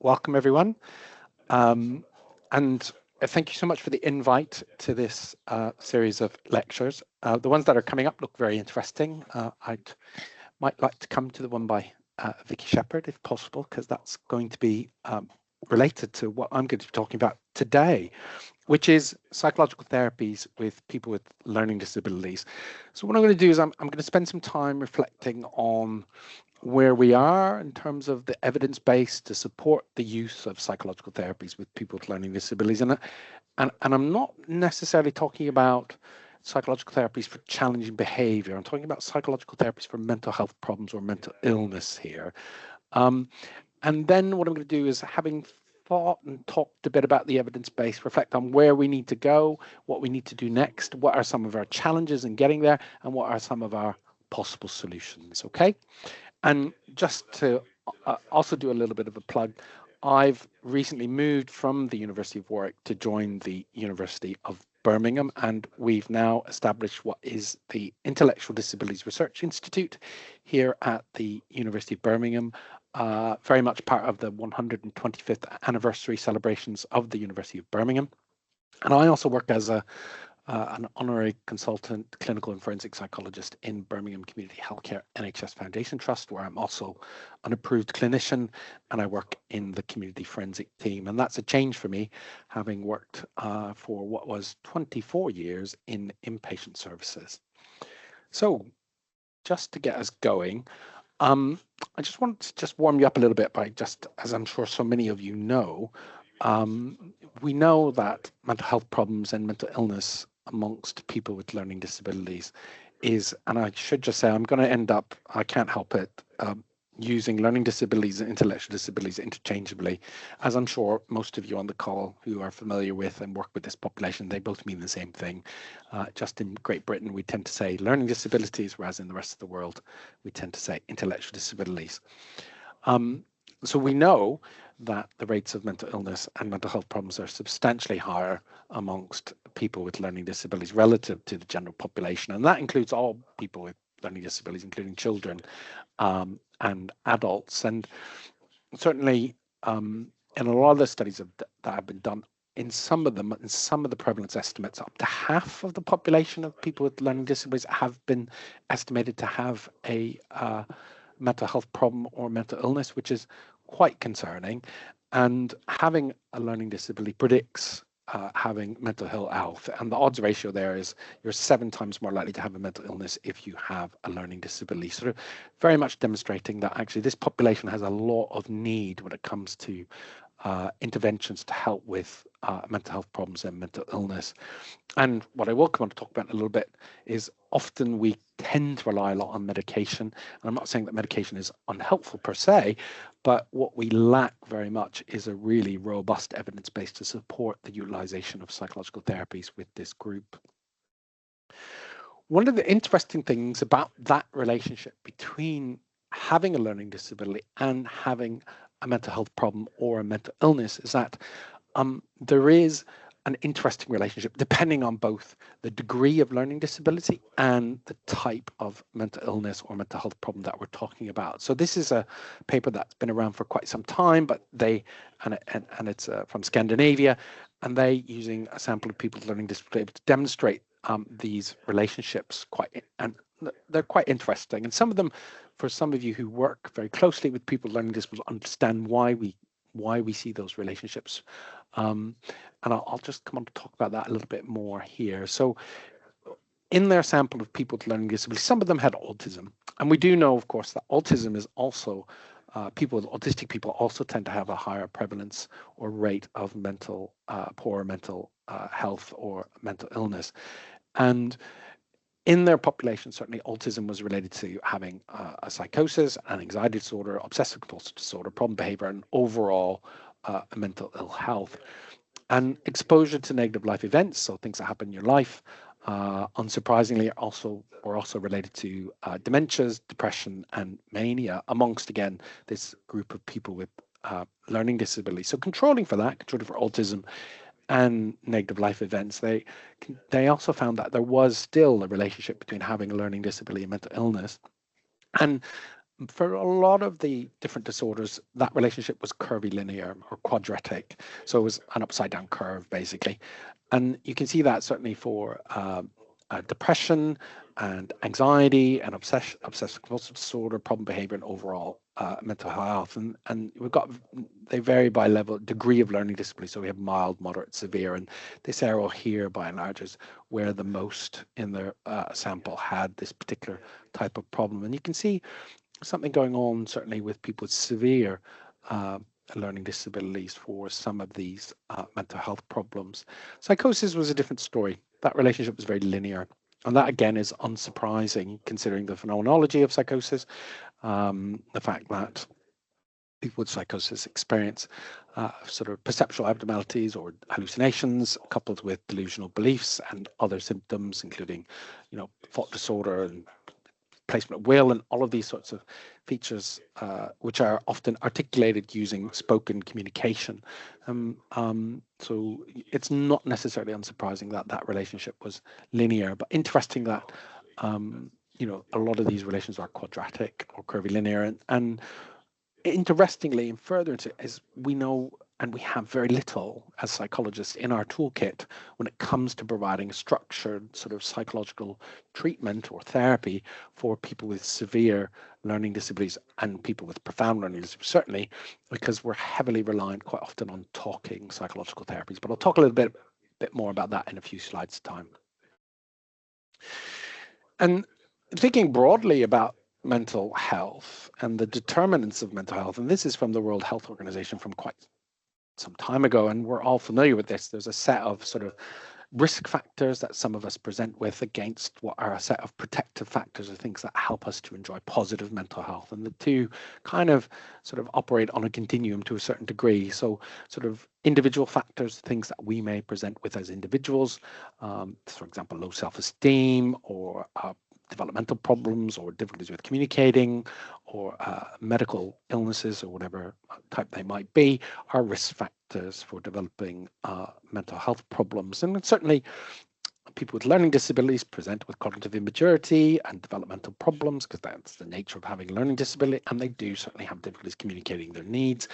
welcome everyone. And thank you so much for the invite to this series of lectures. The ones that are coming up look very interesting. Might like to come to the one by Vicky Shepherd, if possible, because that's going to be related to what I'm going to be talking about today, which is psychological therapies with people with learning disabilities. So what I'm going to do is I'm going to spend some time reflecting on where we are in terms of the evidence base to support the use of psychological therapies with people with learning disabilities. And I'm not necessarily talking about psychological therapies for challenging behavior. I'm talking about psychological therapies for mental health problems or mental illness here. And then what I'm going to do is, having thought and talked a bit about the evidence base, reflect on where we need to go, what we need to do next, what are some of our challenges in getting there, and what are some of our possible solutions, okay? And just to also do a little bit of a plug, I've recently moved from the University of Warwick to join the University of Birmingham, and we've now established what is the Intellectual Disabilities Research Institute here at the University of Birmingham, very much part of the 125th anniversary celebrations of the University of Birmingham. And I also work as an honorary consultant, clinical and forensic psychologist in Birmingham Community Healthcare NHS Foundation Trust, where I'm also an approved clinician, and I work in the community forensic team. And that's a change for me, having worked for what was 24 years in inpatient services. So just to get us going, I just want to warm you up a little bit by, just as I'm sure so many of you know, we know that mental health problems and mental illness amongst people with learning disabilities is, and I should just say, I'm going to end up, I can't help it, using learning disabilities and intellectual disabilities interchangeably, as I'm sure most of you on the call who are familiar with and work with this population, they both mean the same thing. Just in Great Britain, we tend to say learning disabilities, whereas in the rest of the world, we tend to say intellectual disabilities. So we know that the rates of mental illness and mental health problems are substantially higher amongst people with learning disabilities relative to the general population. And that includes all people with learning disabilities, including children and adults. And certainly in a lot of the studies that have been done, in some of the prevalence estimates, up to half of the population of people with learning disabilities have been estimated to have a mental health problem or mental illness, which is quite concerning. And having a learning disability predicts having mental health, and the odds ratio there is you're 7 times more likely to have a mental illness if you have a learning disability, sort of very much demonstrating that actually this population has a lot of need when it comes to interventions to help with mental health problems and mental illness. And what I will come on to talk about in a little bit is, often we tend to rely a lot on medication. And I'm not saying that medication is unhelpful per se, but what we lack very much is a really robust evidence base to support the utilization of psychological therapies with this group. One of the interesting things about that relationship between having a learning disability and having a mental health problem or a mental illness is that there is an interesting relationship depending on both the degree of learning disability and the type of mental illness or mental health problem that we're talking about. So this is a paper that's been around for quite some time, but it's from Scandinavia, and they, using a sample of people with learning disabilities, to demonstrate these relationships and they're quite interesting. And some of them, for some of you who work very closely with people with learning disabilities, understand why we see those relationships. And I'll just come on to talk about that a little bit more here. So in their sample of people with learning disabilities, some of them had autism. And we do know, of course, that autism is also, autistic people also tend to have a higher prevalence or rate of poor mental health or mental illness. And in their population, certainly autism was related to having a psychosis, an anxiety disorder, obsessive compulsive disorder, problem behavior, and overall mental ill health. And exposure to negative life events, so things that happen in your life, unsurprisingly, were also related to dementias, depression, and mania, amongst, again, this group of people with learning disabilities. So controlling for autism and negative life events, they also found that there was still a relationship between having a learning disability and mental illness. And for a lot of the different disorders, that relationship was curvilinear or quadratic. So it was an upside down curve, basically. And you can see that certainly for depression and anxiety and obsessive compulsive disorder, problem behavior, and overall mental health. And they vary by level, degree of learning disability. So we have mild, moderate, severe, and this arrow here, by and large, is where the most in their sample had this particular type of problem. And you can see something going on certainly with people with severe learning disabilities for some of these mental health problems. Psychosis was a different story. That relationship was very linear. And that, again, is unsurprising considering the phenomenology of psychosis, the fact that people with psychosis experience sort of perceptual abnormalities or hallucinations coupled with delusional beliefs and other symptoms, including, thought disorder and placement of will and all of these sorts of features, which are often articulated using spoken communication. So it's not necessarily unsurprising that that relationship was linear, but interesting that a lot of these relations are quadratic or curvilinear. And interestingly, and further into it, is we know and we have very little as psychologists in our toolkit when it comes to providing structured sort of psychological treatment or therapy for people with severe learning disabilities and people with profound learning disabilities, certainly because we're heavily reliant quite often on talking psychological therapies. But I'll talk a little bit more about that in a few slides' time. And thinking broadly about mental health and the determinants of mental health, and this is from the World Health Organization from quite some time ago, and we're all familiar with this. There's a set of sort of risk factors that some of us present with against what are a set of protective factors or things that help us to enjoy positive mental health. And the two kind of sort of operate on a continuum to a certain degree. So sort of individual factors, things that we may present with as individuals, for example, low self-esteem or developmental problems or difficulties with communicating or medical illnesses or whatever type they might be, are risk factors for developing mental health problems. And certainly people with learning disabilities present with cognitive immaturity and developmental problems because that's the nature of having a learning disability, and they do certainly have difficulties communicating their needs.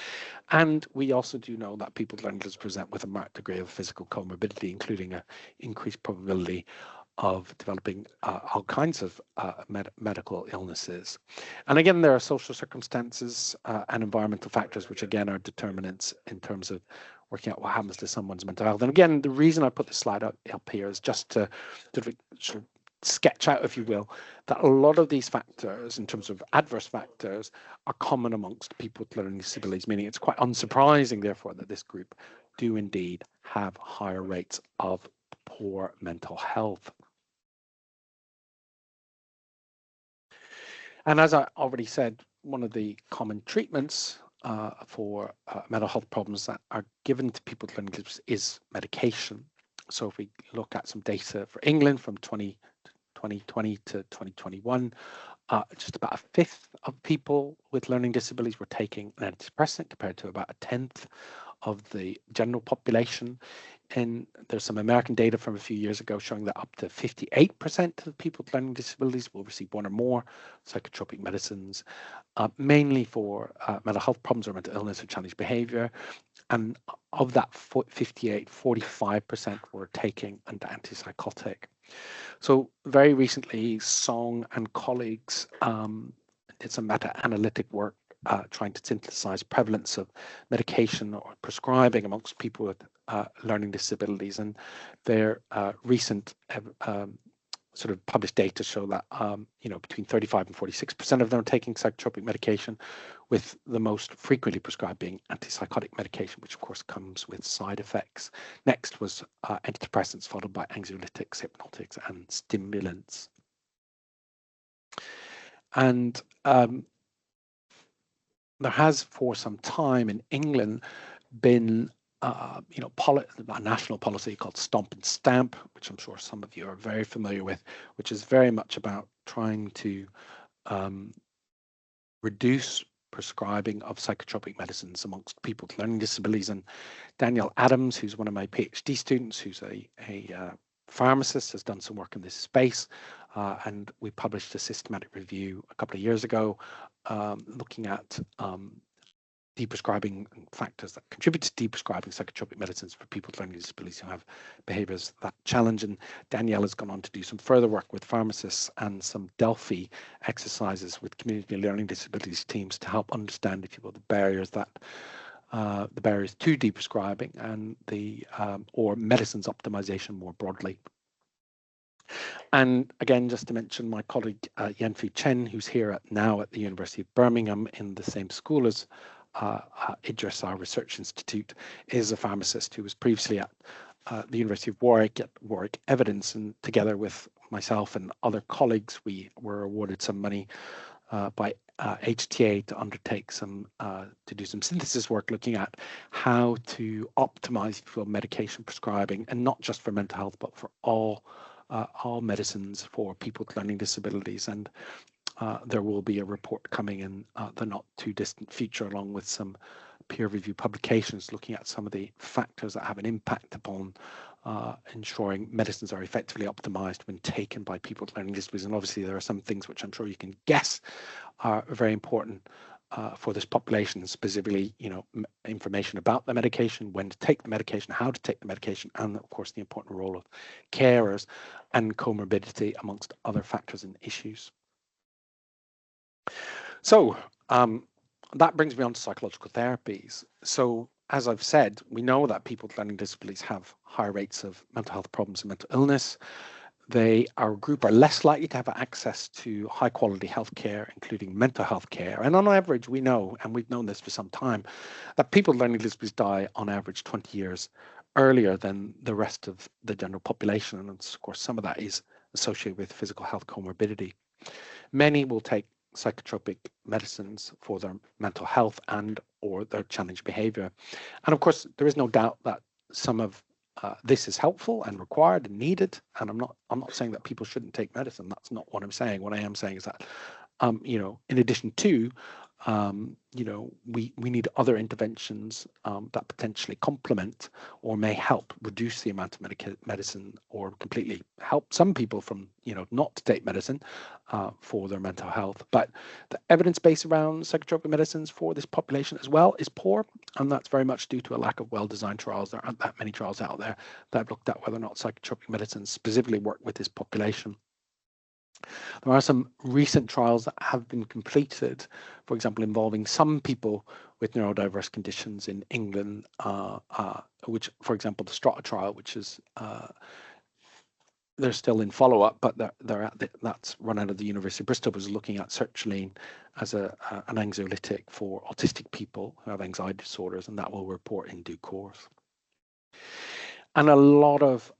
And we also do know that people with learning disabilities present with a marked degree of physical comorbidity, including an increased probability of developing all kinds of medical illnesses. And again, there are social circumstances and environmental factors, which again are determinants in terms of working out what happens to someone's mental health. And again, the reason I put this slide up here is just to sort of sketch out, if you will, that a lot of these factors in terms of adverse factors are common amongst people with learning disabilities, meaning it's quite unsurprising, therefore, that this group do indeed have higher rates of poor mental health. And as I already said, one of the common treatments for mental health problems that are given to people with learning disabilities is medication. So if we look at some data for England from 2020 to 2021, just about a fifth of people with learning disabilities were taking an antidepressant compared to about a tenth of the general population. And there's some American data from a few years ago showing that up to 58% of people with learning disabilities will receive one or more psychotropic medicines, mainly for mental health problems or mental illness or challenged behavior. And of that 58, 45% were taking an antipsychotic. So very recently, Song and colleagues did some meta-analytic work trying to synthesize prevalence of medication or prescribing amongst people with learning disabilities, and their recent sort of published data show that between 35 and 46% of them are taking psychotropic medication, with the most frequently prescribed being antipsychotic medication, which of course comes with side effects. Next was antidepressants, followed by anxiolytics, hypnotics, and stimulants. And there has for some time in England been a national policy called Stomp and Stamp, which I'm sure some of you are very familiar with, which is very much about trying to reduce prescribing of psychotropic medicines amongst people with learning disabilities. And Daniel Adams, who's one of my PhD students, who's a pharmacist, has done some work in this space, and we published a systematic review a couple of years ago looking at deprescribing factors that contribute to deprescribing psychotropic medicines for people with learning disabilities who have behaviours that challenge. And Danielle has gone on to do some further work with pharmacists and some Delphi exercises with community learning disabilities teams to help understand, if you will, the barriers that the barriers to deprescribing and the or medicines optimization more broadly. And again, just to mention my colleague Yanfu Chen, who's here now at the University of Birmingham in the same school as Idris, our research institute, is a pharmacist who was previously at the University of Warwick at Warwick Evidence, and together with myself and other colleagues, we were awarded some money by HTA to undertake some to do some synthesis work looking at how to optimize medication prescribing, and not just for mental health but for all medicines for people with learning disabilities. And there will be a report coming in the not too distant future, along with some peer-reviewed publications looking at some of the factors that have an impact upon ensuring medicines are effectively optimized when taken by people with learning disabilities. And obviously there are some things which I'm sure you can guess are very important for this population, specifically, information about the medication, when to take the medication, how to take the medication, and of course the important role of carers and comorbidity, amongst other factors and issues. So that brings me on to psychological therapies. So as I've said, we know that people with learning disabilities have higher rates of mental health problems and mental illness. Our group are less likely to have access to high quality healthcare, including mental health care. And on average, we know, and we've known this for some time, that people with learning disabilities die on average 20 years earlier than the rest of the general population. And of course, some of that is associated with physical health comorbidity. Many will take psychotropic medicines for their mental health and or their challenged behavior. And of course, there is no doubt that some of this is helpful and required and needed. And I'm not saying that people shouldn't take medicine. That's not what I'm saying. What I am saying is that, in addition to, we need other interventions that potentially complement or may help reduce the amount of medicine, or completely help some people from, not to take medicine for their mental health. But the evidence base around psychotropic medicines for this population as well is poor, and that's very much due to a lack of well-designed trials. There aren't that many trials out there that have looked at whether or not psychotropic medicines specifically work with this population. There are some recent trials that have been completed, for example, involving some people with neurodiverse conditions in England, which, for example, the Strata trial, which is they're still in follow-up, but that's run out of the University of Bristol, was looking at sertraline as an anxiolytic for autistic people who have anxiety disorders, and that will report in due course. And a lot of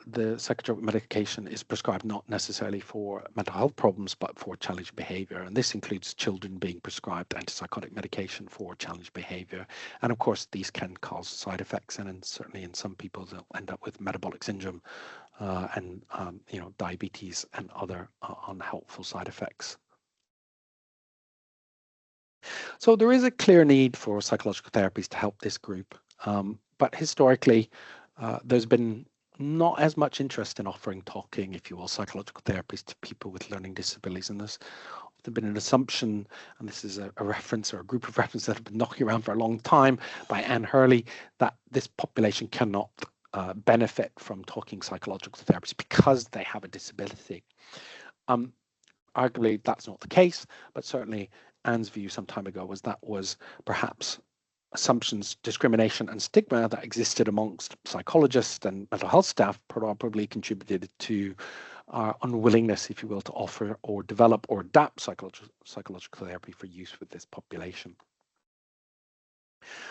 the psychotropic medication is prescribed not necessarily for mental health problems, but for challenged behavior. And this includes children being prescribed antipsychotic medication for challenged behavior. And of course, these can cause side effects. And certainly in some people, they'll end up with metabolic syndrome and diabetes and other unhelpful side effects. So there is a clear need for psychological therapies to help this group. But historically, there's been not as much interest in offering talking, if you will, psychological therapies to people with learning disabilities. And there's been an assumption, and this is a reference or a group of references that have been knocking around for a long time by Anne Hurley, that this population cannot benefit from talking psychological therapies because they have a disability. Arguably, that's not the case, but certainly Anne's view some time ago was perhaps assumptions, discrimination and stigma that existed amongst psychologists and mental health staff probably contributed to our unwillingness, if you will, to offer or develop or adapt psychological therapy for use with this population.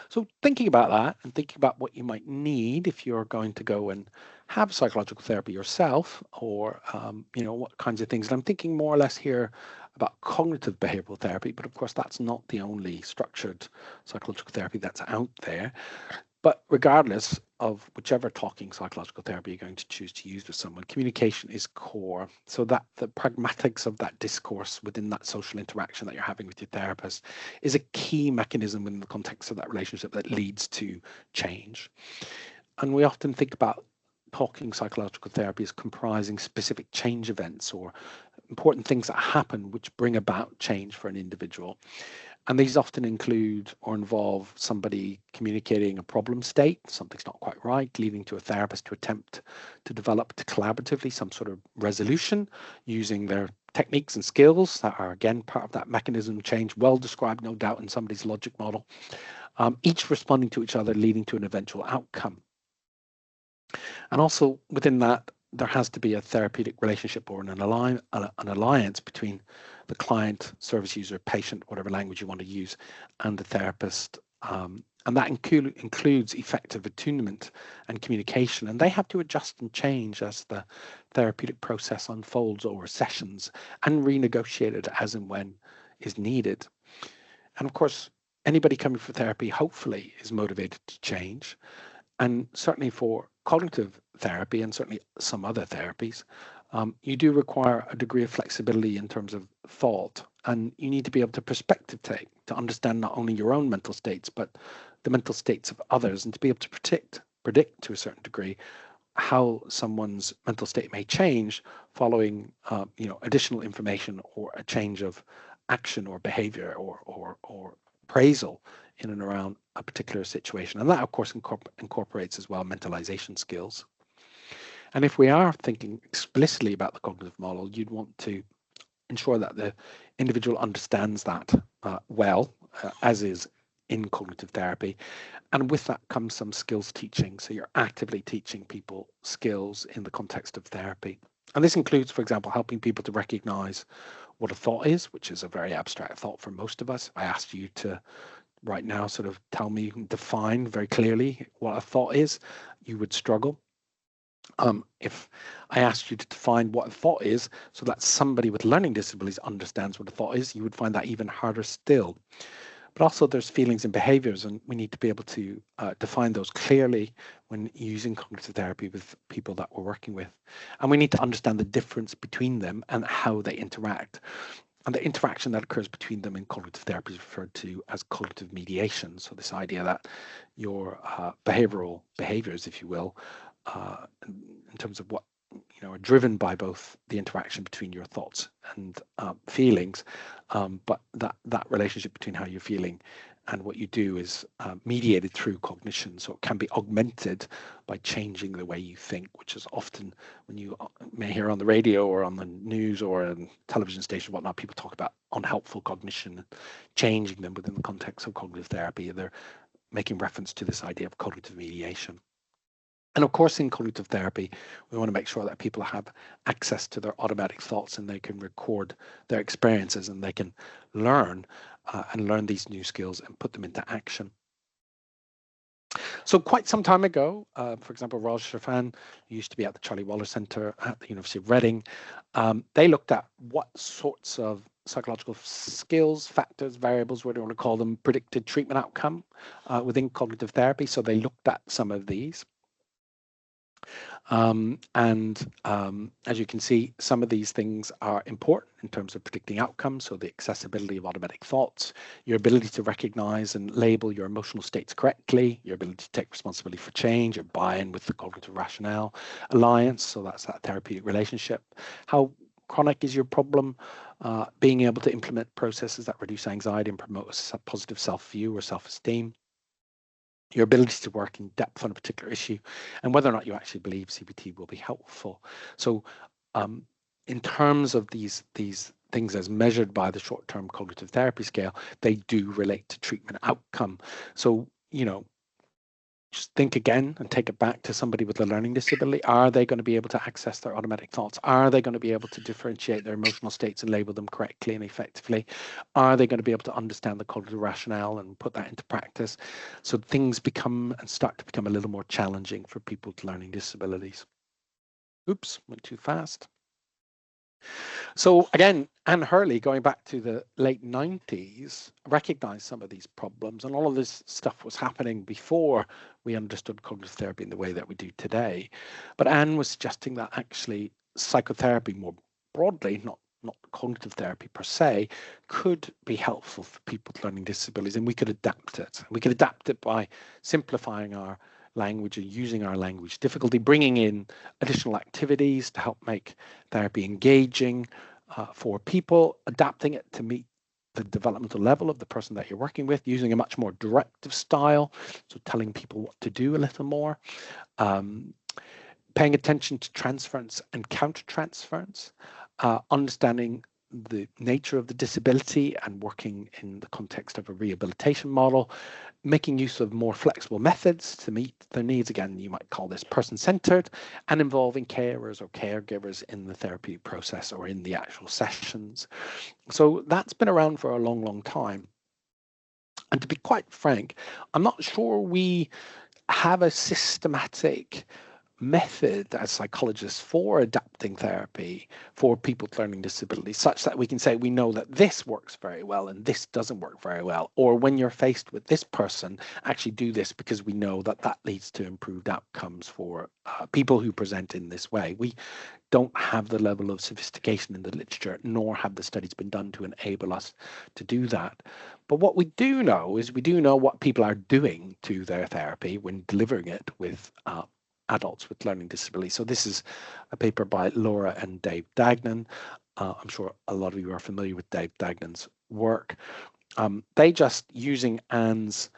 So thinking about that and thinking about what you might need if you're going to go and have psychological therapy yourself, or what kinds of things. And I'm thinking more or less here about cognitive behavioral therapy, but of course that's not the only structured psychological therapy that's out there. But regardless of whichever talking psychological therapy you're going to choose to use with someone, communication is core. So that the pragmatics of that discourse within that social interaction that you're having with your therapist is a key mechanism in the context of that relationship that leads to change. And we often think about talking psychological therapy as comprising specific change events or important things that happen which bring about change for an individual. And these often include or involve somebody communicating a problem state, something's not quite right, leading to a therapist to attempt to develop collaboratively some sort of resolution using their techniques and skills that are, again, part of that mechanism change, well described, no doubt, in somebody's logic model, each responding to each other, leading to an eventual outcome. And also within that, there has to be a therapeutic relationship or an alliance between the client, service user, patient, whatever language you want to use, and the therapist. And that includes effective attunement and communication. And they have to adjust and change as the therapeutic process unfolds over sessions and renegotiate it as and when is needed. And of course, anybody coming for therapy hopefully is motivated to change. And certainly for cognitive therapy and certainly some other therapies, you do require a degree of flexibility in terms of thought, and you need to be able to perspective take to understand not only your own mental states, but the mental states of others, and to be able to predict to a certain degree how someone's mental state may change following additional information or a change of action or behavior or appraisal in and around a particular situation. And that, of course, incorporates as well mentalization skills. And if we are thinking explicitly about the cognitive model, you'd want to ensure that the individual understands that well, as is in cognitive therapy. And with that comes some skills teaching. So you're actively teaching people skills in the context of therapy. And this includes, for example, helping people to recognize what a thought is, which is a very abstract thought for most of us. I asked you to right now sort of tell me, define very clearly what a thought is, you would struggle. If I asked you to define what a thought is so that somebody with learning disabilities understands what a thought is, you would find that even harder still. But also there's feelings and behaviors, and we need to be able to define those clearly when using cognitive therapy with people that we're working with. And we need to understand the difference between them and how they interact. And the interaction that occurs between them in cognitive therapy is referred to as cognitive mediation. So this idea that your behavioral behaviors, if you will, in terms of what are driven by both the interaction between your thoughts and feelings, but that relationship between how you're feeling and what you do is mediated through cognition. So it can be augmented by changing the way you think, which is often when you may hear on the radio or on the news or on television station, whatnot, people talk about unhelpful cognition, changing them within the context of cognitive therapy. They're making reference to this idea of cognitive mediation. And of course, in cognitive therapy, we want to make sure that people have access to their automatic thoughts and they can record their experiences and they can learn these new skills and put them into action. So quite some time ago, for example, Raj Shrifan, who used to be at the Charlie Waller Centre at the University of Reading, they looked at what sorts of psychological skills, factors, variables, whatever you want to call them, predicted treatment outcome within cognitive therapy. So they looked at some of these. As you can see, some of these things are important in terms of predicting outcomes. So the accessibility of automatic thoughts, your ability to recognize and label your emotional states correctly, your ability to take responsibility for change, your buy-in with the cognitive rationale, alliance, so that's that therapeutic relationship. How chronic is your problem? Being able to implement processes that reduce anxiety and promote a positive self-view or self-esteem. Your ability to work in depth on a particular issue, and whether or not you actually believe CBT will be helpful. So in terms of these things as measured by the short-term cognitive therapy scale, they do relate to treatment outcome. So, just think again and take it back to somebody with a learning disability. Are they going to be able to access their automatic thoughts? Are they going to be able to differentiate their emotional states and label them correctly and effectively? Are they going to be able to understand the cognitive rationale and put that into practice? So things start to become a little more challenging for people with learning disabilities. Oops, went too fast. So again, Anne Hurley, going back to the late 90s, recognized some of these problems, and all of this stuff was happening before we understood cognitive therapy in the way that we do today. But Anne was suggesting that actually psychotherapy more broadly, not cognitive therapy per se, could be helpful for people with learning disabilities, and we could adapt it. We could adapt it by simplifying our language and using our language difficulty, bringing in additional activities to help make therapy engaging for people, adapting it to meet the developmental level of the person that you're working with, using a much more directive style, so telling people what to do a little more, paying attention to transference and countertransference, understanding the nature of the disability and working in the context of a rehabilitation model, making use of more flexible methods to meet their needs. Again, you might call this person-centered, and involving carers or caregivers in the therapy process or in the actual sessions. So that's been around for a long, long time. And to be quite frank, I'm not sure we have a systematic method as psychologists for adapting therapy for people with learning disabilities, such that we can say we know that this works very well and this doesn't work very well, or when you're faced with this person, actually do this because we know that that leads to improved outcomes for people who present in this way. We don't have the level of sophistication in the literature, nor have the studies been done to enable us to do that. But what we do know is we do know what people are doing to their therapy when delivering it with adults with learning disabilities. So this is a paper by Laura and Dave Dagnan. I'm sure a lot of you are familiar with Dave Dagnan's work. They just, using Anne's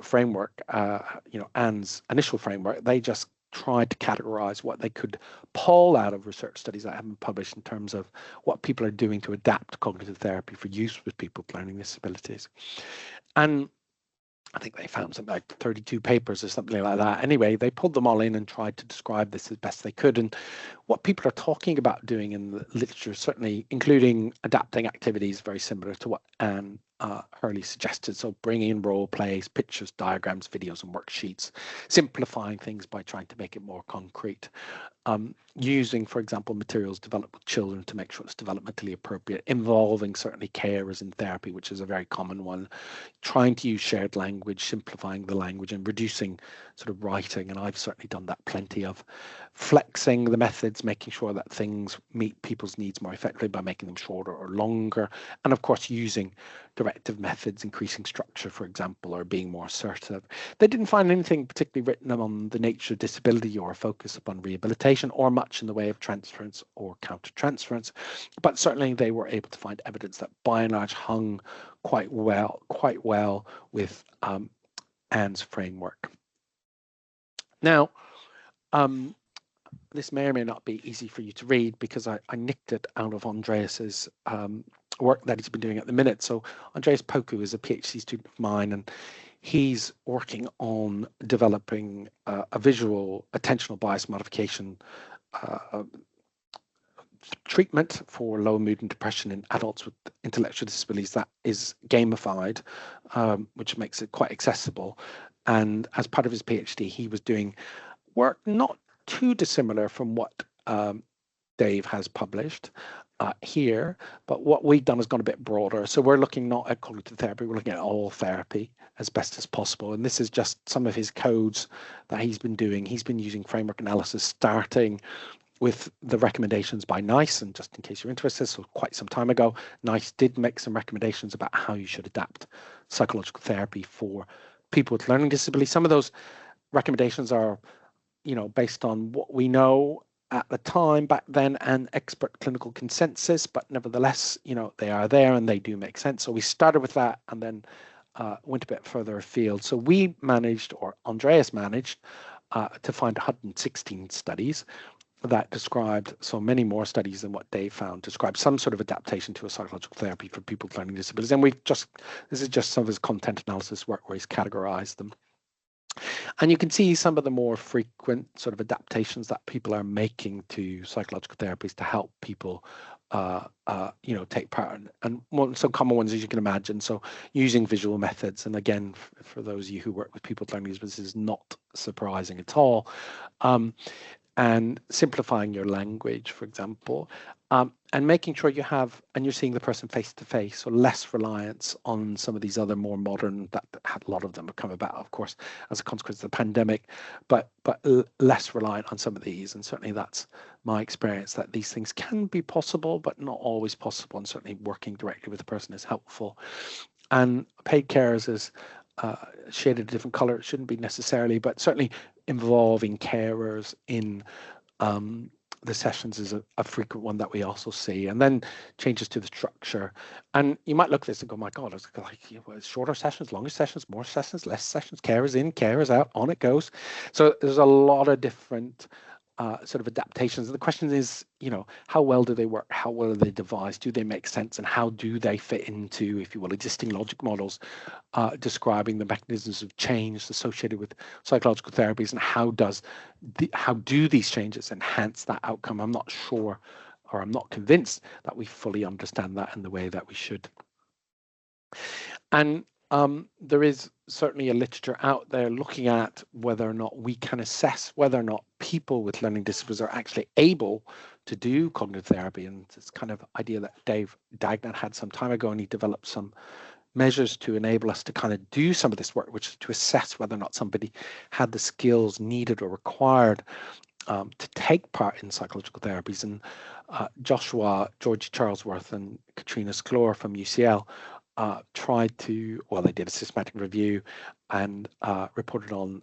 framework, Anne's initial framework, they just tried to categorize what they could pull out of research studies that haven't published in terms of what people are doing to adapt cognitive therapy for use with people with learning disabilities. And I think they found something like 32 papers or something like that. Anyway, they pulled them all in and tried to describe this as best they could. And what people are talking about doing in the literature, certainly including adapting activities very similar to what Anne Hurley suggested. So bringing in role plays, pictures, diagrams, videos, and worksheets, simplifying things by trying to make it more concrete. Using, for example, materials developed with children to make sure it's developmentally appropriate, involving certainly carers in therapy, which is a very common one, trying to use shared language, simplifying the language and reducing sort of writing, and I've certainly done that plenty of, flexing the methods, making sure that things meet people's needs more effectively by making them shorter or longer, and of course using directive methods, increasing structure, for example, or being more assertive. They didn't find anything particularly written on the nature of disability or a focus upon rehabilitation or much in the way of transference or countertransference, but certainly they were able to find evidence that by and large hung quite well with Anne's framework. Now, this may or may not be easy for you to read because I nicked it out of Andreas's work that he's been doing at the minute. So Andreas Poku is a PhD student of mine, and he's working on developing a visual attentional bias modification treatment for low mood and depression in adults with intellectual disabilities that is gamified, which makes it quite accessible. And as part of his PhD, he was doing work not too dissimilar from what Dave has published here, but what we've done has gone a bit broader. So we're looking not at cognitive therapy, we're looking at all therapy as best as possible. And this is just some of his codes that he's been doing. He's been using framework analysis, starting with the recommendations by NICE. And just in case you're interested, so quite some time ago, NICE did make some recommendations about how you should adapt psychological therapy for people with learning disability. Some of those recommendations are, based on what we know at the time back then and expert clinical consensus, but nevertheless, they are there and they do make sense. So we started with that and then went a bit further afield. So we managed, or Andreas managed, to find 116 studies that described, so many more studies than what Dave found, described some sort of adaptation to a psychological therapy for people with learning disabilities. And this is just some of his content analysis work where he's categorized them. And you can see some of the more frequent sort of adaptations that people are making to psychological therapies to help people, take part. And some common ones, as you can imagine, so using visual methods. And again, for those of you who work with people with learning disabilities, this is not surprising at all. And simplifying your language, for example, and making sure you have, and you're seeing the person face to face, so less reliance on some of these other more modern, that a lot of them have come about, of course, as a consequence of the pandemic, but less reliant on some of these. And certainly that's my experience, that these things can be possible, but not always possible. And certainly working directly with the person is helpful. And paid carers is shaded a different color. It shouldn't be necessarily, but certainly involving carers in the sessions is a frequent one that we also see, and then changes to the structure. And you might look at this and go, my God, it's like shorter sessions, longer sessions, more sessions, less sessions, carers in, carers out, on it goes. So there's a lot of different sort of adaptations. And the question is, how well do they work? How well are they devised? Do they make sense? And how do they fit into, if you will, existing logic models describing the mechanisms of change associated with psychological therapies, and how do these changes enhance that outcome? I'm not sure, or I'm not convinced that we fully understand that in the way that we should. And there is certainly a literature out there looking at whether or not we can assess whether or not people with learning disabilities are actually able to do cognitive therapy. And this kind of idea that Dave Dagnan had some time ago, and he developed some measures to enable us to kind of do some of this work, which is to assess whether or not somebody had the skills needed or required to take part in psychological therapies. And Joshua, Georgie Charlesworth, and Katrina Sklar from UCL tried to, they did a systematic review and reported on,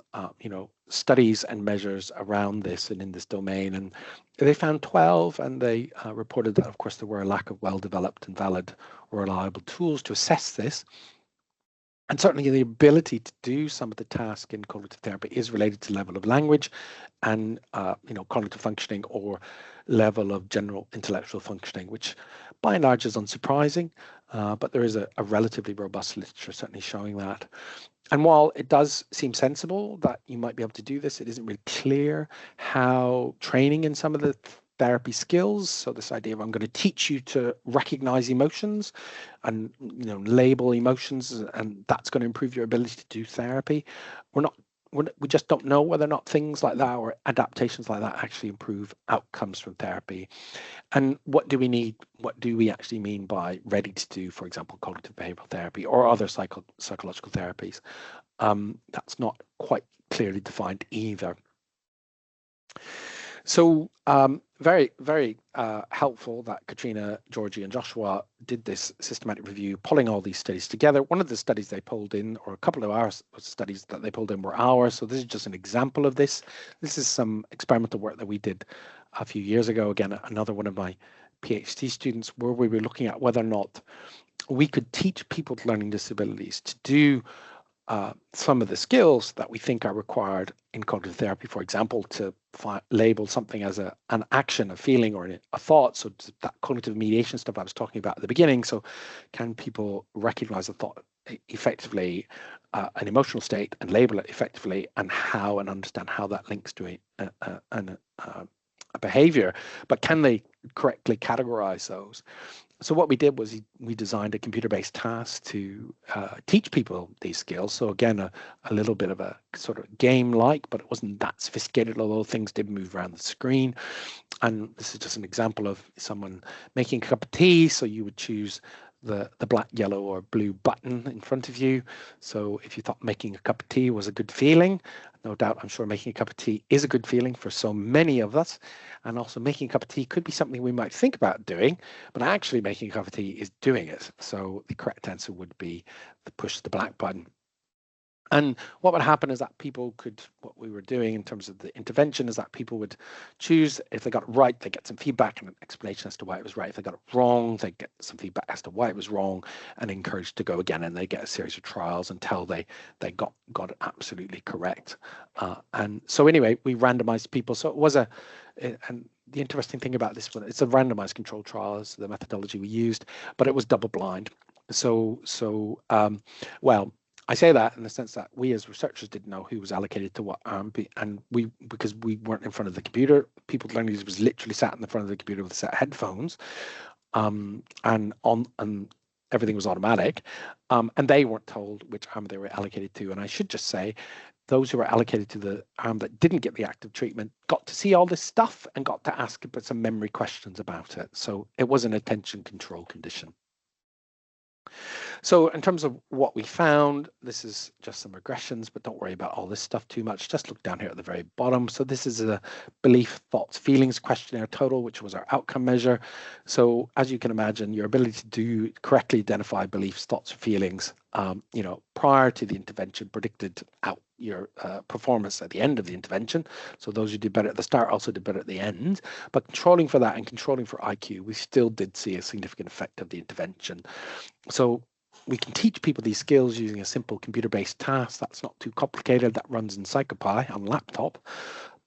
studies and measures around this and in this domain. And they found 12, and they reported that, of course, there were a lack of well-developed and valid or reliable tools to assess this. And certainly the ability to do some of the tasks in cognitive therapy is related to level of language and, cognitive functioning or level of general intellectual functioning, which by and large is unsurprising, but there is a relatively robust literature certainly showing that. And while it does seem sensible that you might be able to do this, it isn't really clear how training in some of the therapy skills, so this idea of I'm going to teach you to recognize emotions and label emotions, and that's going to improve your ability to do therapy. We just don't know whether or not things like that or adaptations like that actually improve outcomes from therapy. And what do we need? What do we actually mean by ready to do, for example, cognitive behavioral therapy or other psychological therapies? That's not quite clearly defined either. So very, very helpful that Katrina, Georgie, and Joshua did this systematic review, pulling all these studies together. One of the studies they pulled in, or a couple of our studies that they pulled in, were ours. So this is just an example of this. This is some experimental work that we did a few years ago. Again, another one of my PhD students, where we were looking at whether or not we could teach people with learning disabilities to do some of the skills that we think are required in cognitive therapy, for example, to label something as an action, a feeling, or a thought. So that cognitive mediation stuff I was talking about at the beginning. So can people recognize a thought effectively, an emotional state, and label it effectively, and understand how that links to a behavior, but can they correctly categorize those? So what we did was we designed a computer-based task to teach people these skills. So again, a little bit of a sort of game-like, but it wasn't that sophisticated, although things did move around the screen. And this is just an example of someone making a cup of tea. So you would choose the black, yellow, or blue button in front of you. So if you thought making a cup of tea was a good feeling, no doubt, I'm sure making a cup of tea is a good feeling for so many of us. And also making a cup of tea could be something we might think about doing, but actually making a cup of tea is doing it. So the correct answer would be to push the black button. And what would happen is that what we were doing in terms of the intervention is that people would choose, if they got it right, they get some feedback and an explanation as to why it was right. If they got it wrong, they get some feedback as to why it was wrong and encouraged to go again. And they get a series of trials until they got it absolutely correct. And so anyway, we randomized people. So it was and the interesting thing about this one, it's a randomized controlled trial is the methodology we used, but it was double blind. Well, I say that in the sense that we as researchers didn't know who was allocated to what arm, and because we weren't in front of the computer, people with learning disabilities was literally sat in the front of the computer with a set of headphones, and everything was automatic, and they weren't told which arm they were allocated to. And I should just say, those who were allocated to the arm that didn't get the active treatment got to see all this stuff and got to ask some memory questions about it. So it was an attention control condition. So in terms of what we found, this is just some regressions, but don't worry about all this stuff too much. Just look down here at the very bottom. So this is a belief, thoughts, feelings questionnaire total, which was our outcome measure. So as you can imagine, your ability to correctly identify beliefs, thoughts, or feelings, prior to the intervention predicted your performance at the end of the intervention. So those who did better at the start also did better at the end. But controlling for that and controlling for IQ, we still did see a significant effect of the intervention. So we can teach people these skills using a simple computer-based task that's not too complicated, that runs in PsychoPy on laptop.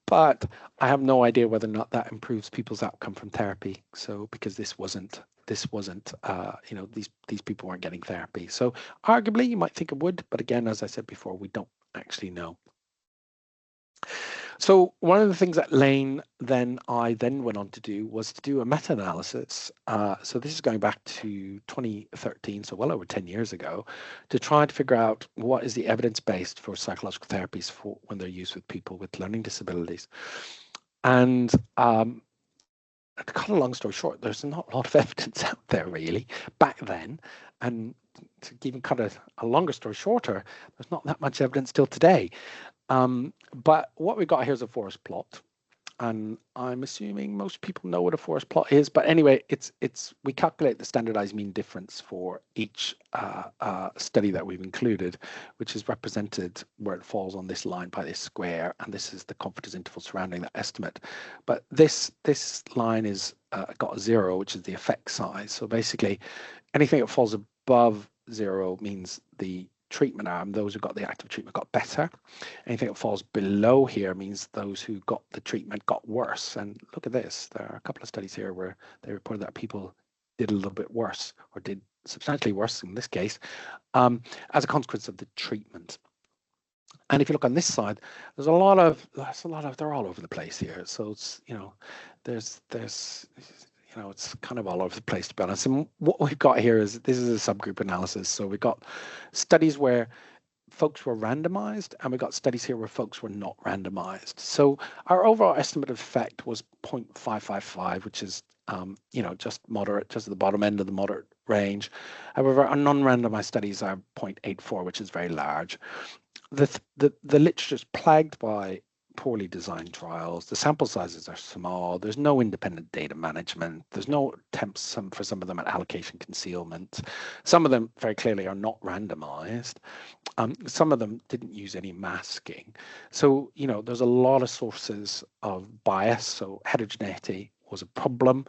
But I have no idea whether or not that improves people's outcome from therapy. So because this wasn't these people weren't getting therapy. So arguably you might think it would, but again, as I said before, we don't actually know. So one of the things that I then went on to do was to do a meta-analysis. So this is going back to 2013, so well over 10 years ago, to try to figure out what is the evidence based for psychological therapies for when they're used with people with learning disabilities. And to cut a long story short, there's not a lot of evidence out there really back then. And to even cut a longer story shorter, there's not that much evidence still today. But what we got here is a forest plot, and I'm assuming most people know what a forest plot is. But anyway, we calculate the standardized mean difference for each study that we've included, which is represented where it falls on this line by this square, and this is the confidence interval surrounding that estimate. But this line is got a 0, which is the effect size. So basically, anything that falls above 0 means the treatment arm, those who got the active treatment, got better. Anything that falls below here means those who got the treatment got worse. And look at this. There are a couple of studies here where they reported that people did a little bit worse, or did substantially worse in this case, as a consequence of the treatment. And if you look on this side, they're all over the place here. So it's, there's it's kind of all over the place, to be honest. And what we've got here is, this is a subgroup analysis. So we've got studies where folks were randomized, and we got studies here where folks were not randomized. So our overall estimate of effect was 0.555, which is, just moderate, just at the bottom end of the moderate range. However, our non-randomized studies are 0.84, which is very large. The literature is plagued by poorly designed trials. The sample sizes are small. There's no independent data management. There's no attempts for some of them at allocation concealment. Some of them very clearly are not randomized. Some of them didn't use any masking. So, there's a lot of sources of bias. So heterogeneity was a problem.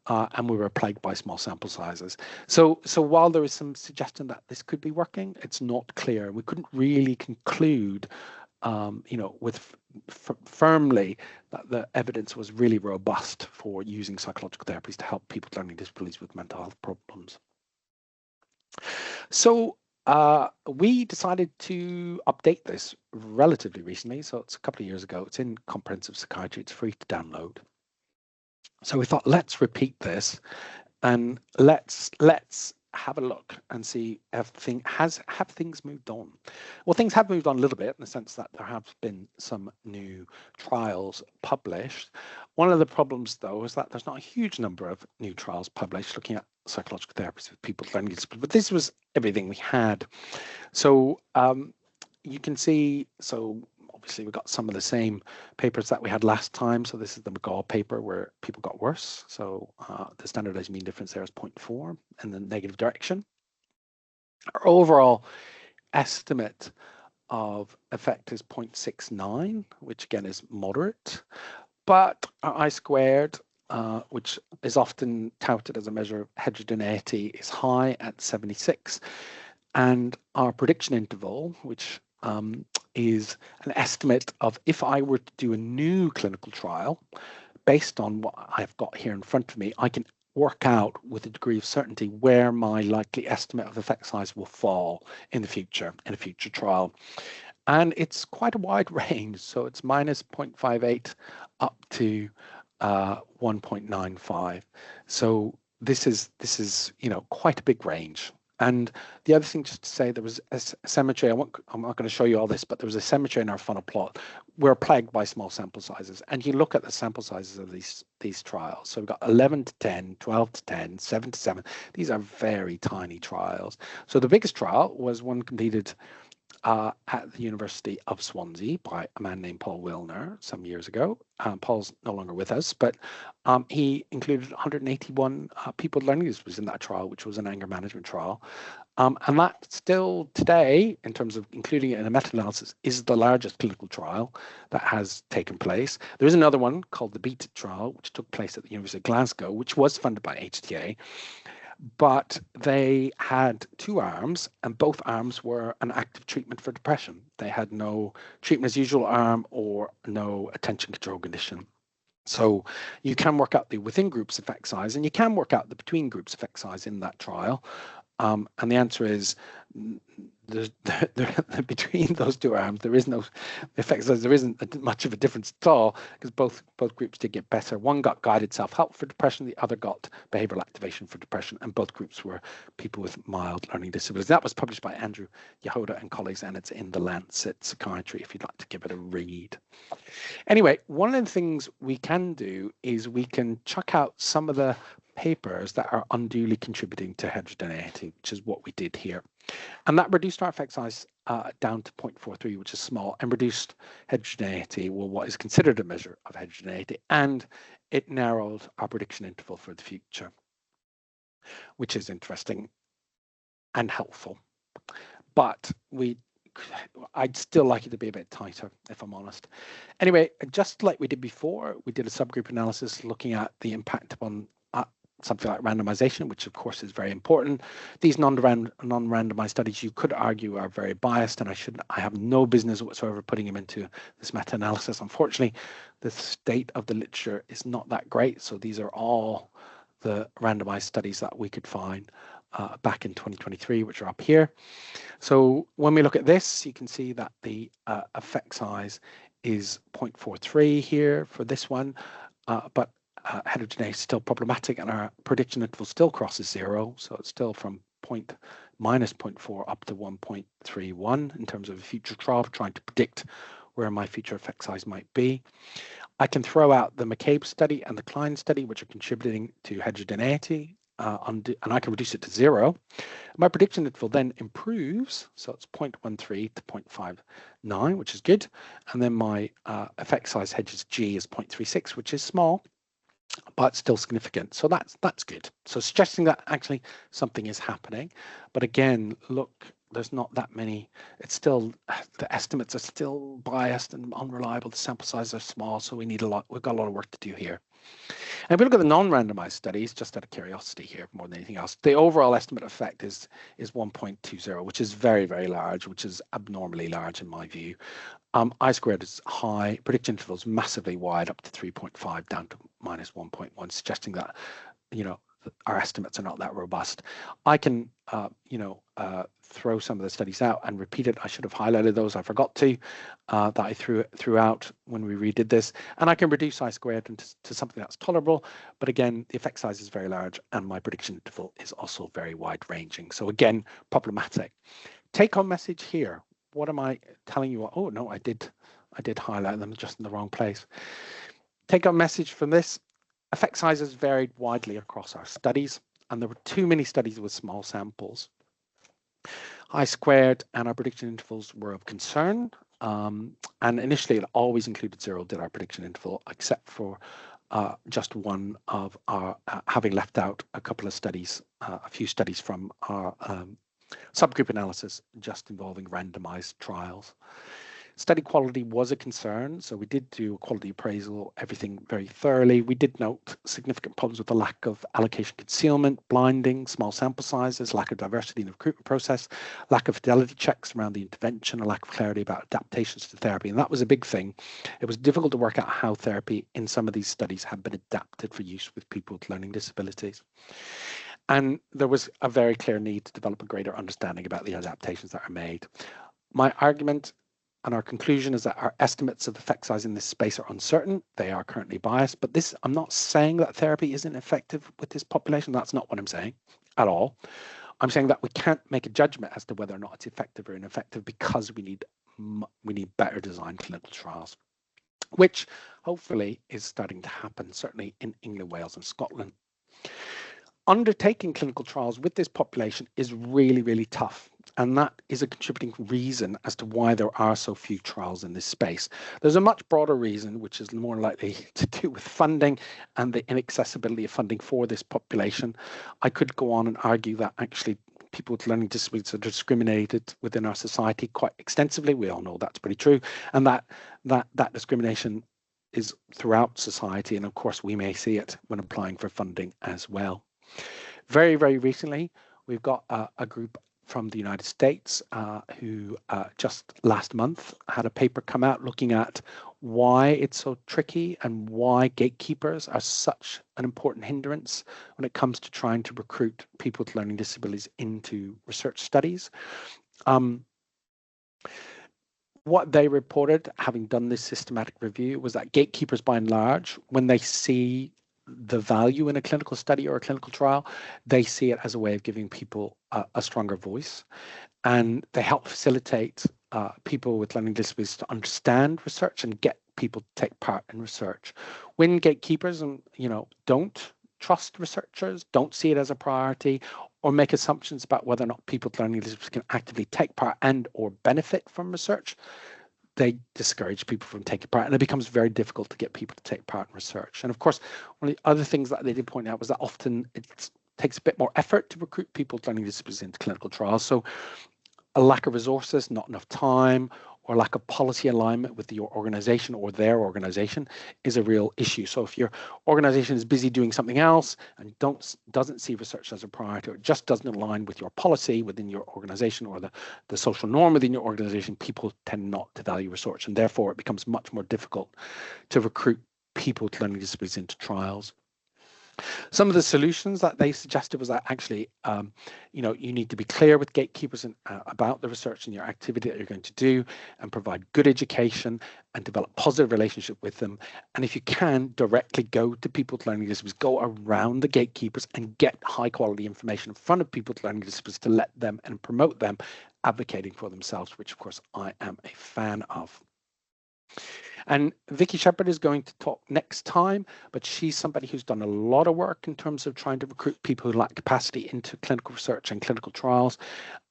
And we were plagued by small sample sizes. So while there is some suggestion that this could be working, it's not clear. We couldn't really conclude firmly that the evidence was really robust for using psychological therapies to help people with learning disabilities with mental health problems. So we decided to update this relatively recently. So it's a couple of years ago. It's in Comprehensive Psychiatry. It's free to download. So we thought, let's repeat this, and let's have a look and see have things moved on. Well, things have moved on a little bit in the sense that there have been some new trials published. One of the problems, though, is that there's not a huge number of new trials published looking at psychological therapies with people with learning disabilities, but this was everything we had. So you can see, obviously, we've got some of the same papers that we had last time. So this is the McGaw paper where people got worse. So the standardized mean difference there is 0.4 in the negative direction. Our overall estimate of effect is 0.69, which again is moderate. But our I-squared, which is often touted as a measure of heterogeneity, is high at 76. And our prediction interval, which is an estimate of if I were to do a new clinical trial, based on what I've got here in front of me, I can work out with a degree of certainty where my likely estimate of effect size will fall in a future trial. And it's quite a wide range. So it's minus 0.58 up to 1.95. So this is quite a big range. And the other thing, just to say, there was a symmetry. I'm not going to show you all this, but there was a symmetry in our funnel plot. We're plagued by small sample sizes, and you look at the sample sizes of these trials. So we've got 11 to 10, 12 to 10, 7 to 7. These are very tiny trials. So the biggest trial was one completed at the University of Swansea by a man named Paul Wilner some years ago. Paul's no longer with us, but he included 181 people with learning disabilities in that trial, which was an anger management trial. And that still today, in terms of including it in a meta-analysis, is the largest clinical trial that has taken place. There is another one called the BEAT trial, which took place at the University of Glasgow, which was funded by HTA, but they had 2 arms, and both arms were an active treatment for depression. They had no treatment as usual arm or no attention control condition. So you can work out the within groups effect size, and you can work out the between groups effect size in that trial. And the answer is between those 2 arms, there is no effect size. There isn't much of a difference at all, because both groups did get better. One got guided self-help for depression, the other got behavioral activation for depression, and both groups were people with mild learning disabilities. That was published by Andrew Yahoda and colleagues, and it's in the Lancet Psychiatry if you'd like to give it a read. Anyway, one of the things we can do is we can chuck out some of the papers that are unduly contributing to heterogeneity, which is what we did here. And that reduced our effect size down to 0.43, which is small, and reduced heterogeneity, well, what is considered a measure of heterogeneity, and it narrowed our prediction interval for the future, which is interesting and helpful. But I'd still like it to be a bit tighter, if I'm honest. Anyway, just like we did before, we did a subgroup analysis looking at the impact upon something like randomization, which of course is very important. These non-randomized studies, you could argue, are very biased, and I have no business whatsoever putting them into this meta-analysis. Unfortunately, the state of the literature is not that great, so these are all the randomized studies that we could find back in 2023, which are up here. So when we look at this, you can see that the effect size is 0.43 here for this one, but heterogeneity is still problematic, and our prediction interval still crosses 0, so it's still from minus 0.4 up to 1.31 in terms of a future trial, trying to predict where my future effect size might be. I can throw out the McCabe study and the Klein study, which are contributing to heterogeneity, and I can reduce it to 0. My prediction interval then improves, so it's 0.13 to 0.59, which is good, and then my effect size hedges G is 0.36, which is small, but still significant. So that's good. So suggesting that actually something is happening. But again, look, there's not that many. It's still, the estimates are still biased and unreliable. The sample sizes are small, so we've got a lot of work to do here. And if we look at the non-randomized studies, just out of curiosity here more than anything else, the overall estimate effect is 1.20, which is very, very large, which is abnormally large in my view. I-squared is high, prediction intervals massively wide, up to 3.5 down to minus 1.1, suggesting that, our estimates are not that robust. I can, throw some of the studies out and repeat it. I should have highlighted those. I forgot to, that I threw out when we redid this. And I can reduce I-squared to something that's tolerable. But again, the effect size is very large, and my prediction interval is also very wide ranging. So again, problematic. Take home message here. What am I telling you? Oh no, I did highlight them just in the wrong place. Take home message from this: effect sizes varied widely across our studies, and there were too many studies with small samples. I-squared and our prediction intervals were of concern, and initially it always included 0, did our prediction interval, except for just one of our having left out a couple of studies, a few studies from our subgroup analysis just involving randomized trials. Study quality was a concern, so we did do a quality appraisal, everything very thoroughly. We did note significant problems with the lack of allocation concealment, blinding, small sample sizes, lack of diversity in the recruitment process, lack of fidelity checks around the intervention, a lack of clarity about adaptations to therapy, and that was a big thing. It was difficult to work out how therapy in some of these studies had been adapted for use with people with learning disabilities. And there was a very clear need to develop a greater understanding about the adaptations that are made. My argument and our conclusion is that our estimates of effect size in this space are uncertain. They are currently biased, but I'm not saying that therapy isn't effective with this population. That's not what I'm saying at all. I'm saying that we can't make a judgment as to whether or not it's effective or ineffective, because we need better designed clinical trials, which hopefully is starting to happen, certainly in England, Wales, and Scotland. Undertaking clinical trials with this population is really, really tough. And that is a contributing reason as to why there are so few trials in this space. There's a much broader reason, which is more likely to do with funding and the inaccessibility of funding for this population. I could go on and argue that actually people with learning disabilities are discriminated within our society quite extensively. We all know that's pretty true, and that discrimination is throughout society, and of course we may see it when applying for funding as well. Very, very recently, we've got a group from the United States who just last month had a paper come out looking at why it's so tricky and why gatekeepers are such an important hindrance when it comes to trying to recruit people with learning disabilities into research studies. What they reported, having done this systematic review, was that gatekeepers, by and large, when they see the value in a clinical study or a clinical trial, they see it as a way of giving people a stronger voice, and they help facilitate people with learning disabilities to understand research and get people to take part in research. When gatekeepers don't trust researchers, don't see it as a priority, or make assumptions about whether or not people with learning disabilities can actively take part and or benefit from research, they discourage people from taking part, and it becomes very difficult to get people to take part in research. And of course, one of the other things that they did point out was that often it takes a bit more effort to recruit people with learning disabilities into clinical trials. So a lack of resources, not enough time, or lack of policy alignment with your organization or their organization is a real issue. So if your organization is busy doing something else and doesn't see research as a priority, or just doesn't align with your policy within your organization or the social norm within your organization, people tend not to value research, and therefore it becomes much more difficult to recruit people with learning disabilities into trials. Some of the solutions that they suggested was that actually, you need to be clear with gatekeepers about the research and your activity that you're going to do, and provide good education and develop positive relationship with them. And if you can, directly go to people with learning disabilities, go around the gatekeepers and get high quality information in front of people with learning disabilities to let them and promote them advocating for themselves, which of course I am a fan of. And Vicky Shepherd is going to talk next time, but she's somebody who's done a lot of work in terms of trying to recruit people who lack capacity into clinical research and clinical trials.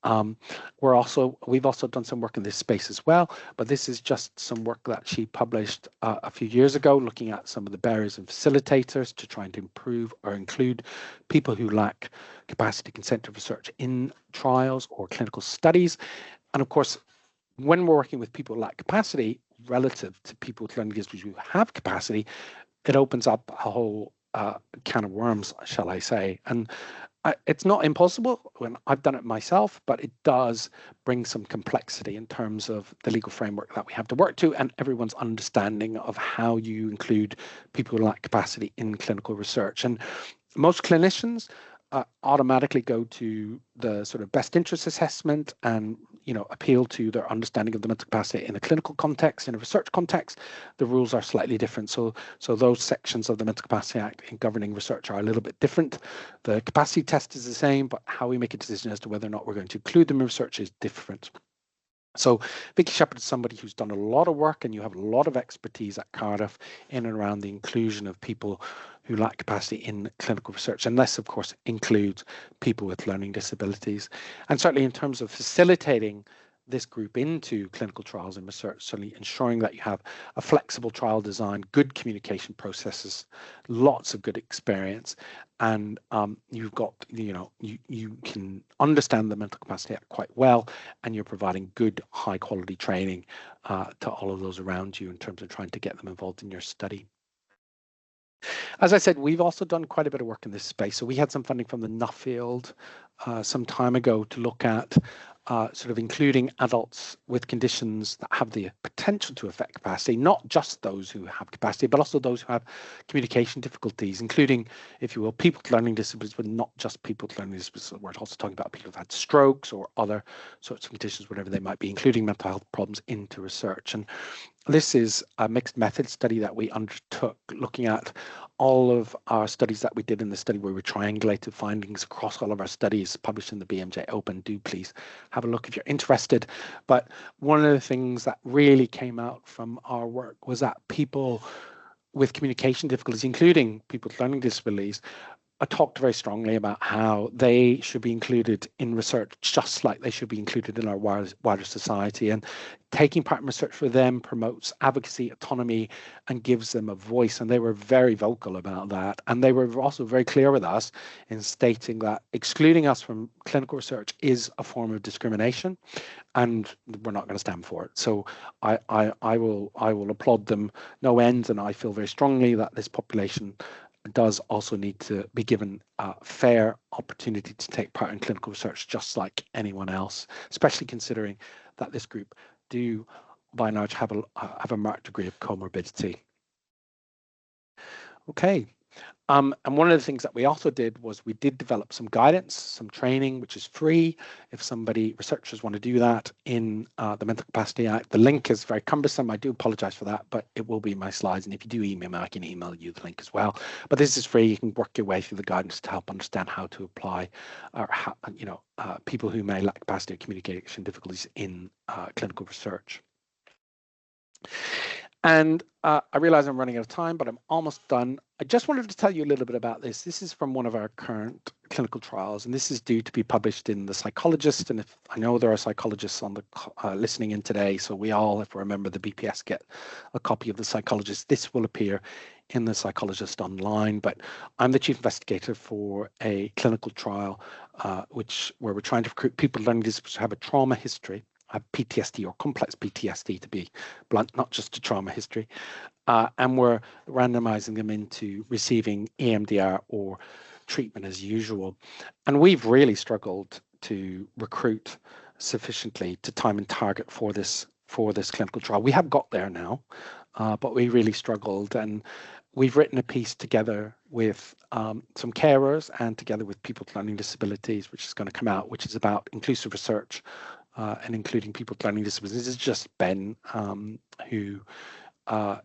We've also done some work in this space as well, but this is just some work that she published a few years ago, looking at some of the barriers and facilitators to trying to improve or include people who lack capacity consent to research in trials or clinical studies. And of course, when we're working with people who lack capacity relative to people with learning disabilities who have capacity, it opens up a whole can of worms, shall I say. And it's not impossible when I've done it myself, but it does bring some complexity in terms of the legal framework that we have to work to and everyone's understanding of how you include people who lack capacity in clinical research. And most clinicians automatically go to the sort of best interest assessment and appeal to their understanding of the mental capacity in a clinical context. In a research context, the rules are slightly different. So those sections of the Mental Capacity Act in governing research are a little bit different. The capacity test is the same, but how we make a decision as to whether or not we're going to include them in research is different. So Vicky Shepherd is somebody who's done a lot of work, and you have a lot of expertise at Cardiff in and around the inclusion of people who lack capacity in clinical research, and this of course includes people with learning disabilities. And certainly in terms of facilitating this group into clinical trials and research, certainly ensuring that you have a flexible trial design, good communication processes, lots of good experience, and you've got, you can understand the Mental Capacity Act quite well, and you're providing good high quality training to all of those around you in terms of trying to get them involved in your study. As I said, we've also done quite a bit of work in this space. So we had some funding from the Nuffield some time ago to look at sort of including adults with conditions that have the potential to affect capacity, not just those who have capacity, but also those who have communication difficulties, including, if you will, people with learning disabilities, but not just people with learning disabilities. We're also talking about people who've had strokes or other sorts of conditions, whatever they might be, including mental health problems, into research. And this is a mixed method study that we undertook, looking at all of our studies that we did in the study where we triangulated findings across all of our studies published in the BMJ Open. Do please have a look if you're interested. But one of the things that really came out from our work was that people with communication difficulties, including people with learning disabilities, I talked very strongly about how they should be included in research just like they should be included in our wider society. And taking part in research for them promotes advocacy, autonomy, and gives them a voice. And they were very vocal about that. And they were also very clear with us in stating that excluding us from clinical research is a form of discrimination, and we're not going to stand for it. So I will applaud them no end, and I feel very strongly that this population does also need to be given a fair opportunity to take part in clinical research just like anyone else, especially considering that this group do by and large have a marked degree of comorbidity. Okay. And one of the things that we also did was we did develop some guidance, some training, which is free if researchers want to do that in the Mental Capacity Act. The link is very cumbersome. I do apologize for that, but it will be in my slides. And if you do email me, I can email you the link as well. But this is free. You can work your way through the guidance to help understand how to apply, or how, people who may lack capacity or communication difficulties in clinical research. And I realize I'm running out of time, but I'm almost done. I just wanted to tell you a little bit about this. This is from one of our current clinical trials, and this is due to be published in The Psychologist. And if I know there are psychologists on the listening in today, so we all, if we remember the BPS, get a copy of The Psychologist. This will appear in The Psychologist online, but I'm the chief investigator for a clinical trial where we're trying to recruit people with learning disabilities who have a trauma history, have PTSD or complex PTSD to be blunt, not just a trauma history. And we're randomizing them into receiving EMDR or treatment as usual. And we've really struggled to recruit sufficiently to time and target for this clinical trial. We have got there now, but we really struggled. And we've written a piece together with some carers and together with people with learning disabilities, which is going to come out, which is about inclusive research and including people with learning disabilities. This is just Ben, who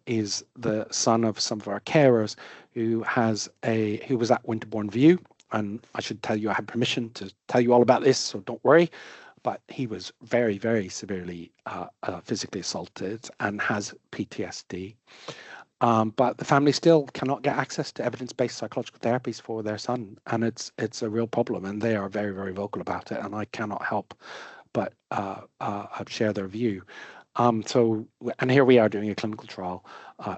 is the son of some of our carers, who was at Winterbourne View. And I should tell you, I had permission to tell you all about this, so don't worry. But he was very, very severely physically assaulted and has PTSD. But the family still cannot get access to evidence-based psychological therapies for their son, and it's a real problem. And they are very, very vocal about it, and I cannot help but share their view. And here we are doing a clinical trial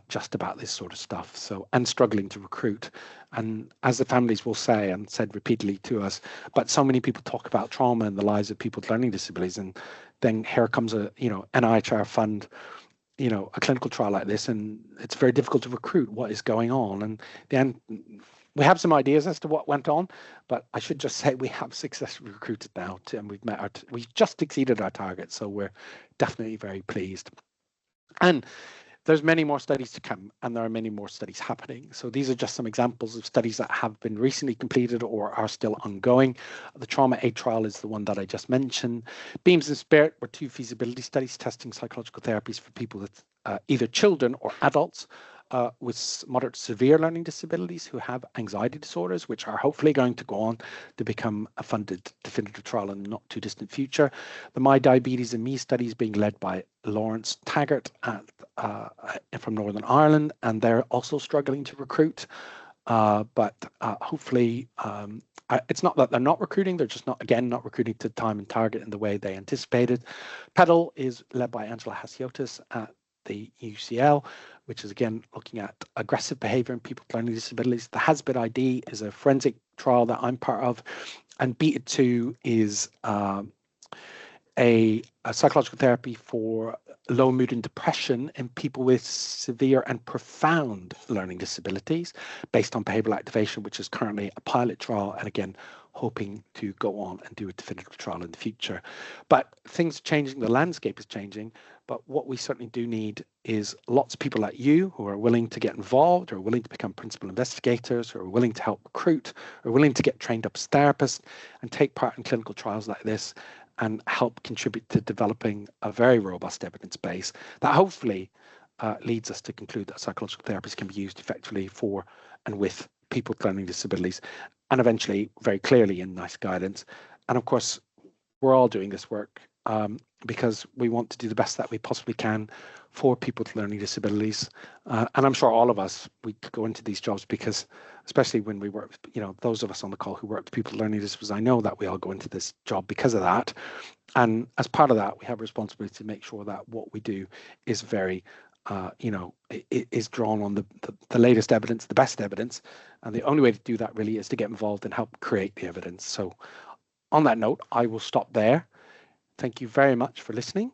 just about this sort of stuff. And struggling to recruit. And as the families will say and said repeatedly to us, but so many people talk about trauma in the lives of people with learning disabilities, and then here comes a NIHR fund, a clinical trial like this, and it's very difficult to recruit. What is going on? And then we have some ideas as to what went on, but I should just say we have successfully recruited now, and we've just exceeded our target, so we're definitely very pleased. And there's many more studies to come, and there are many more studies happening. So these are just some examples of studies that have been recently completed or are still ongoing. The Trauma A trial is the one that I just mentioned. Beams and Spirit were 2 feasibility studies testing psychological therapies for people with either children or adults with moderate to severe learning disabilities who have anxiety disorders, which are hopefully going to go on to become a funded definitive trial in the not too distant future. The My Diabetes and Me study is being led by Lawrence Taggart from Northern Ireland, and they're also struggling to recruit. But hopefully, it's not that they're not recruiting, they're just not recruiting to time and target in the way they anticipated. PEDAL is led by Angela Hasiotis at the UCL, which is again looking at aggressive behavior in people with learning disabilities. The HASBID ID is a forensic trial that I'm part of, and Beta 2 is a psychological therapy for low mood and depression in people with severe and profound learning disabilities based on behavioral activation, which is currently a pilot trial, and again hoping to go on and do a definitive trial in the future. But things are changing, the landscape is changing, but what we certainly do need is lots of people like you who are willing to get involved, who are willing to become principal investigators, who are willing to help recruit, who are willing to get trained up as therapists and take part in clinical trials like this and help contribute to developing a very robust evidence base that hopefully leads us to conclude that psychological therapies can be used effectively for and with people with learning disabilities, and eventually very clearly in NICE guidance. And of course, we're all doing this work because we want to do the best that we possibly can for people with learning disabilities. And I'm sure all of us, we could go into these jobs because, especially when we work, those of us on the call who work with people with learning disabilities, I know that we all go into this job because of that. And as part of that, we have a responsibility to make sure that what we do is very, is drawn on the latest evidence, the best evidence. And the only way to do that really is to get involved and help create the evidence. So on that note, I will stop there. Thank you very much for listening.